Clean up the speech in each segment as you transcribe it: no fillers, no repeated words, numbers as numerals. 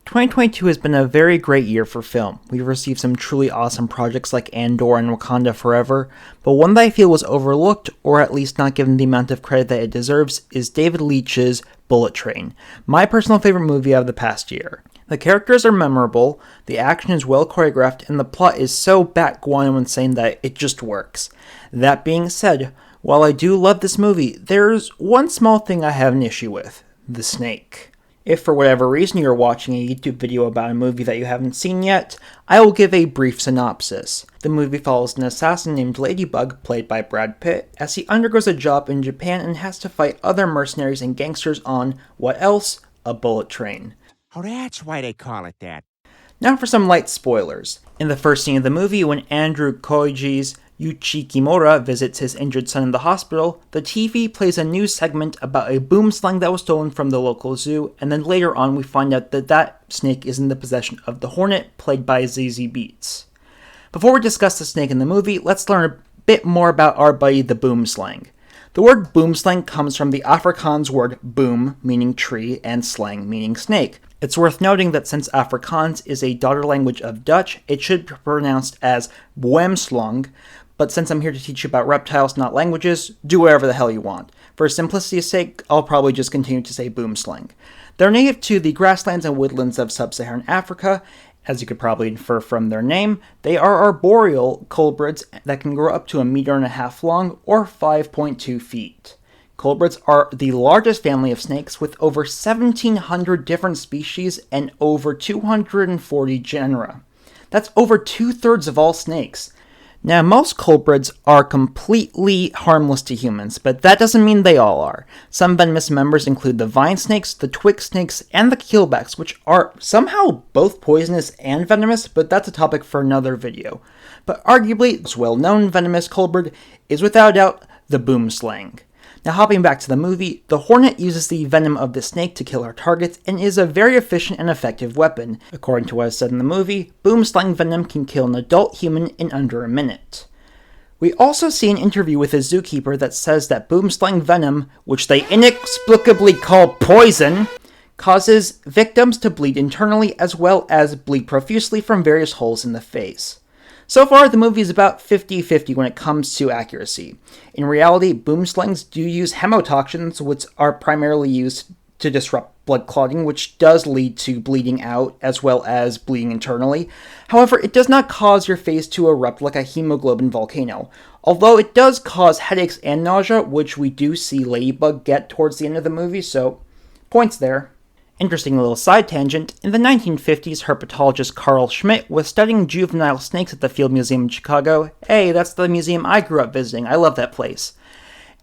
2022 has been a very great year for film. We've received some truly awesome projects like Andor and Wakanda Forever, but one that I feel was overlooked, or at least not given the amount of credit that it deserves, is David Leitch's Bullet Train, my personal favorite movie of the past year. The characters are memorable, the action is well choreographed, and the plot is so bat guano insane that it just works. That being said, while I do love this movie, there's one small thing I have an issue with: the snake. If for whatever reason you're watching a YouTube video about a movie that you haven't seen yet, I will give a brief synopsis. The movie follows an assassin named Ladybug, played by Brad Pitt, as he undergoes a job in Japan and has to fight other mercenaries and gangsters on, what else? A bullet train. Oh, that's why they call it that. Now for some light spoilers. In the first scene of the movie, when Andrew Koiji's Yuichi Kimura visits his injured son in the hospital, the TV plays a news segment about a boomslang that was stolen from the local zoo, and then later on we find out that that snake is in the possession of the Hornet, played by Zazie Beetz. Before we discuss the snake in the movie, let's learn a bit more about our buddy the boomslang. The word boomslang comes from the Afrikaans word boom, meaning tree, and slang, meaning snake. It's worth noting that since Afrikaans is a daughter language of Dutch, it should be pronounced as boomslang, but since I'm here to teach you about reptiles, not languages, do whatever the hell you want. For simplicity's sake, I'll probably just continue to say boomslang. They're native to the grasslands and woodlands of sub-Saharan Africa. As you could probably infer from their name, they are arboreal colubrids that can grow up to 1.5 meters long or 5.2 feet. Colubrids are the largest family of snakes with over 1,700 different species and over 240 genera. That's over 2/3 of all snakes. Now, most colubrids are completely harmless to humans, but that doesn't mean they all are. Some venomous members include the vine snakes, the twig snakes, and the keelbacks, which are somehow both poisonous and venomous, but that's a topic for another video. But arguably, the well-known venomous colubrid is without doubt the boomslang. Now, hopping back to the movie, the Hornet uses the venom of the snake to kill our targets and is a very efficient and effective weapon. According to what is said in the movie, boomslang venom can kill an adult human in under a minute. We also see an interview with a zookeeper that says that boomslang venom, which they inexplicably call poison, causes victims to bleed internally as well as bleed profusely from various holes in the face. So far, the movie is about 50-50 when it comes to accuracy. In reality, boomslangs do use hemotoxins, which are primarily used to disrupt blood clotting, which does lead to bleeding out as well as bleeding internally. However, it does not cause your face to erupt like a hemoglobin volcano, although it does cause headaches and nausea, which we do see Ladybug get towards the end of the movie, so points there. Interesting little side tangent, in the 1950s, herpetologist Carl Schmidt was studying juvenile snakes at the Field Museum in Chicago. Hey, that's the museum I grew up visiting, I love that place.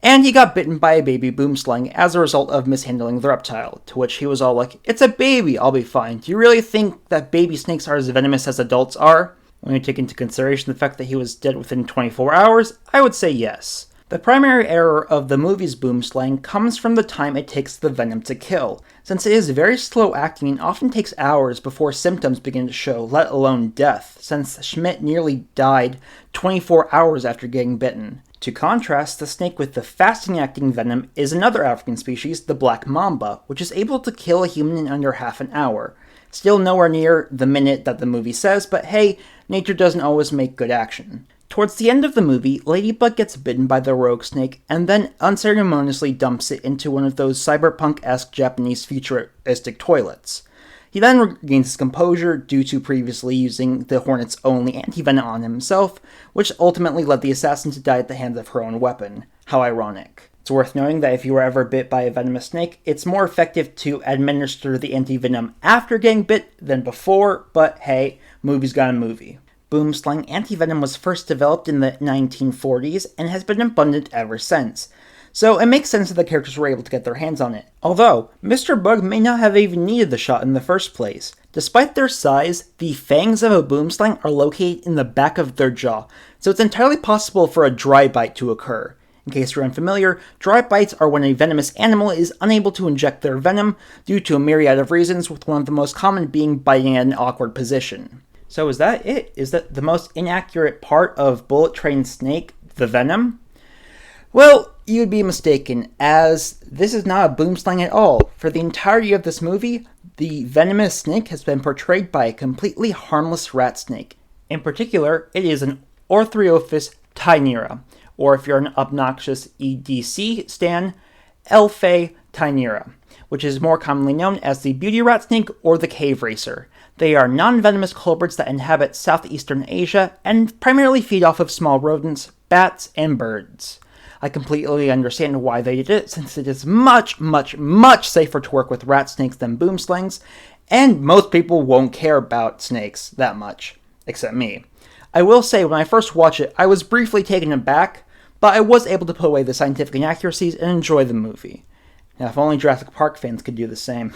And he got bitten by a baby boomslang as a result of mishandling the reptile, to which he was all like, "It's a baby, I'll be fine. Do you really think that baby snakes are as venomous as adults are?" When you take into consideration the fact that he was dead within 24 hours, I would say yes. The primary error of the movie's boomslang comes from the time it takes the venom to kill, since it is very slow acting and often takes hours before symptoms begin to show, let alone death, since Schmidt nearly died 24 hours after getting bitten. To contrast, the snake with the fast-acting venom is another African species, the black mamba, which is able to kill a human in under half an hour. Still nowhere near the minute that the movie says, but hey, nature doesn't always make good action. Towards the end of the movie, Ladybug gets bitten by the rogue snake and then unceremoniously dumps it into one of those cyberpunk-esque Japanese futuristic toilets. He then regains his composure due to previously using the Hornet's only antivenom on himself, which ultimately led the assassin to die at the hands of her own weapon. How ironic. It's worth noting that if you were ever bit by a venomous snake, it's more effective to administer the antivenom after getting bit than before, but hey, movie's got a movie. Boomslang antivenom was first developed in the 1940s and has been abundant ever since, so it makes sense that the characters were able to get their hands on it. Although, Mr. Bug may not have even needed the shot in the first place. Despite their size, the fangs of a boomslang are located in the back of their jaw, so it's entirely possible for a dry bite to occur. In case you're unfamiliar, dry bites are when a venomous animal is unable to inject their venom due to a myriad of reasons, with one of the most common being biting at an awkward position. So is that it? Is that the most inaccurate part of Bullet Train Snake, the venom? Well, You would be mistaken, as this is not a boomslang at all. For the entirety of this movie, the venomous snake has been portrayed by a completely harmless rat snake. In particular, it is an Orthriophis tainira, or if you're an obnoxious EDC stan, Elphe tainira, which is more commonly known as the beauty rat snake or the cave racer. They are non-venomous culprits that inhabit southeastern Asia and primarily feed off of small rodents, bats, and birds. I completely understand why they did it, since it is much, much, much safer to work with rat snakes than boomslangs, and most people won't care about snakes that much, except me. I will say, when I first watched it, I was briefly taken aback, but I was able to put away the scientific inaccuracies and enjoy the movie. Now, if only Jurassic Park fans could do the same.